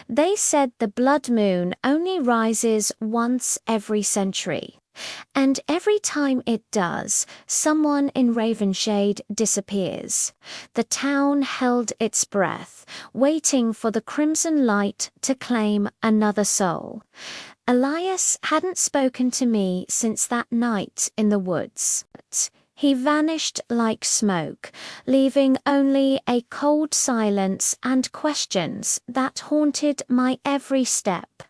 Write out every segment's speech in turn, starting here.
They said the blood moon only rises once every century. And every time it does, someone in Ravenshade disappears. The town held its breath, waiting for the crimson light to claim another soul. Elias hadn't spoken to me since that night in the woods. He vanished like smoke, leaving only a cold silence and questions that haunted my every step.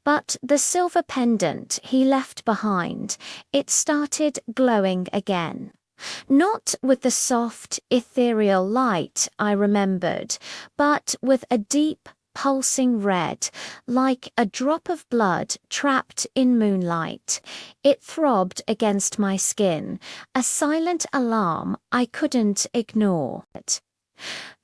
But the silver pendant he left behind, it started glowing again. Not with the soft, ethereal light I remembered, but with a deep, pulsing red, like a drop of blood trapped in moonlight. It throbbed against my skin, a silent alarm I couldn't ignore.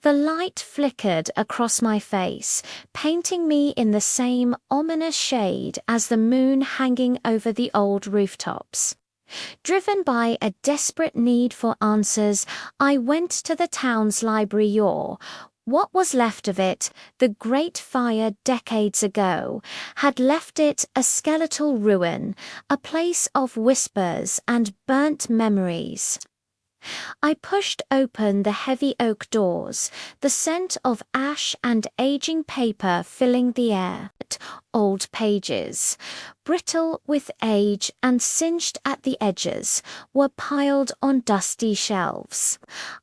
The light flickered across my face, painting me in the same ominous shade as the moon hanging over the old rooftops. Driven by a desperate need for answers, I went to the town's library yaw. What was left of it, the great fire decades ago, had left it a skeletal ruin, a place of whispers and burnt memories. I pushed open the heavy oak doors, the scent of ash and aging paper filling the air. Old pages, brittle with age and singed at the edges, were piled on dusty shelves.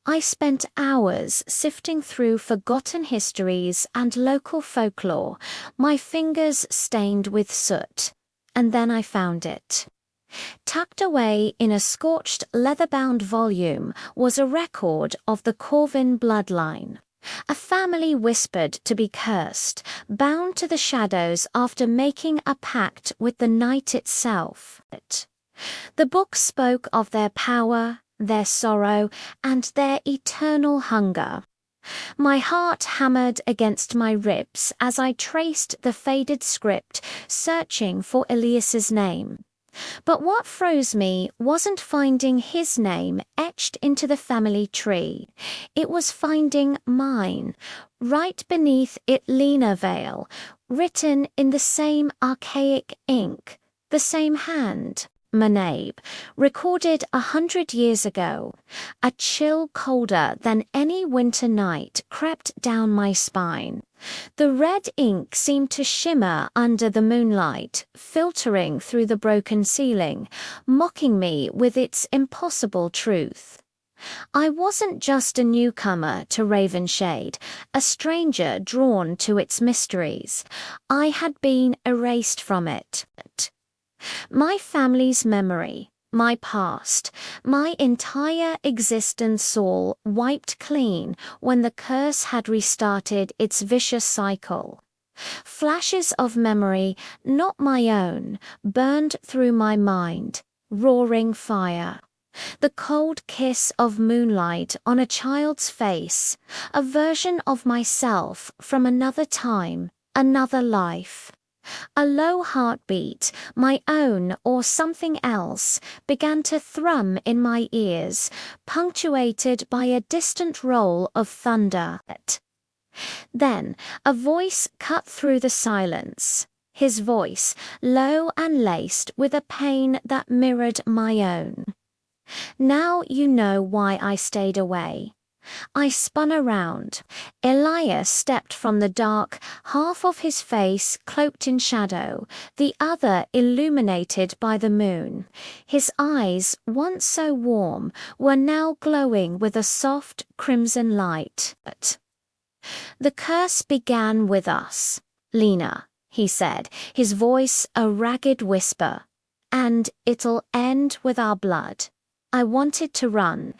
I spent hours sifting through forgotten histories and local folklore, my fingers stained with soot. And then I found it. Tucked away in a scorched leather-bound volume was a record of the Corvin bloodline. A family whispered to be cursed, bound to the shadows after making a pact with the night itself. The book spoke of their power, their sorrow, and their eternal hunger. My heart hammered against my ribs as I traced the faded script, searching for Elias's name. But what froze me wasn't finding his name etched into the family tree. It was finding mine, right beneath it Lena Vale, written in the same archaic ink, the same hand. Manabe, recorded 100 years ago. A chill colder than any winter night crept down my spine. The red ink seemed to shimmer under the moonlight, filtering through the broken ceiling, mocking me with its impossible truth. I wasn't just a newcomer to Ravenshade, a stranger drawn to its mysteries. I had been erased from it. My family's memory, my past, my entire existence all wiped clean when the curse had restarted its vicious cycle. Flashes of memory, not my own, burned through my mind, roaring fire. The cold kiss of moonlight on a child's face, a version of myself from another time, another life. A low heartbeat, my own or something else, began to thrum in my ears, punctuated by a distant roll of thunder. Then a voice cut through the silence. His voice, low and laced with a pain that mirrored my own. Now you know why I stayed away. I spun around. Elias stepped from the dark, half of his face cloaked in shadow, the other illuminated by the moon. His eyes, once so warm, were now glowing with a soft crimson light. The curse began with us, Lena, he said, his voice a ragged whisper. And it'll end with our blood. I wanted to run.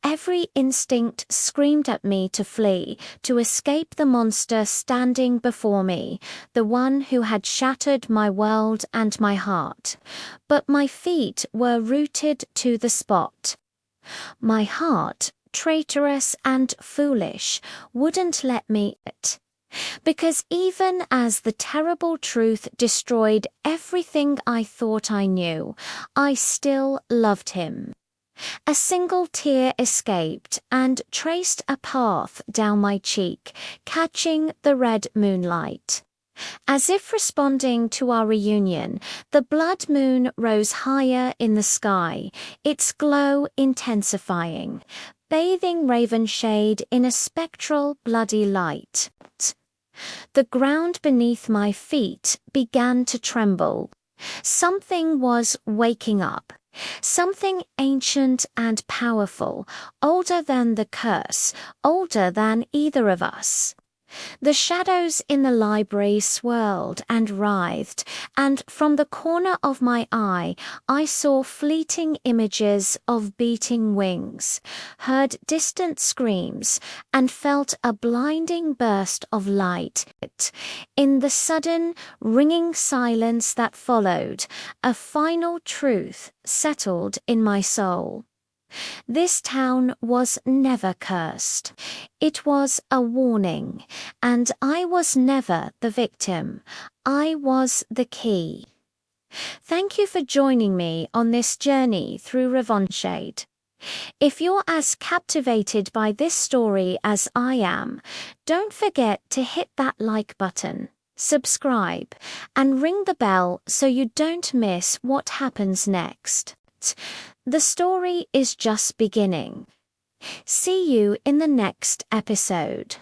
Every instinct screamed at me to flee, to escape the monster standing before me, the one who had shattered my world and my heart. But my feet were rooted to the spot. My heart, traitorous and foolish, wouldn't let me because even as the terrible truth destroyed everything I thought I knew, I still loved him. A single tear escaped and traced a path down my cheek, catching the red moonlight. As if responding to our reunion, the blood moon rose higher in the sky, its glow intensifying, bathing Ravenshade in a spectral, bloody light. The ground beneath my feet began to tremble. Something was waking up. Something ancient and powerful, older than the curse, older than either of us. The shadows in the library swirled and writhed, and from the corner of my eye I saw fleeting images of beating wings, heard distant screams, and felt a blinding burst of light. In the sudden, ringing silence that followed, a final truth settled in my soul. This town was never cursed. It was a warning, and I was never the victim. I was the key. Thank you for joining me on this journey through Revonshade. If you're as captivated by this story as I am, don't forget to hit that like button, subscribe, and ring the bell so you don't miss what happens next. The story is just beginning. See you in the next episode.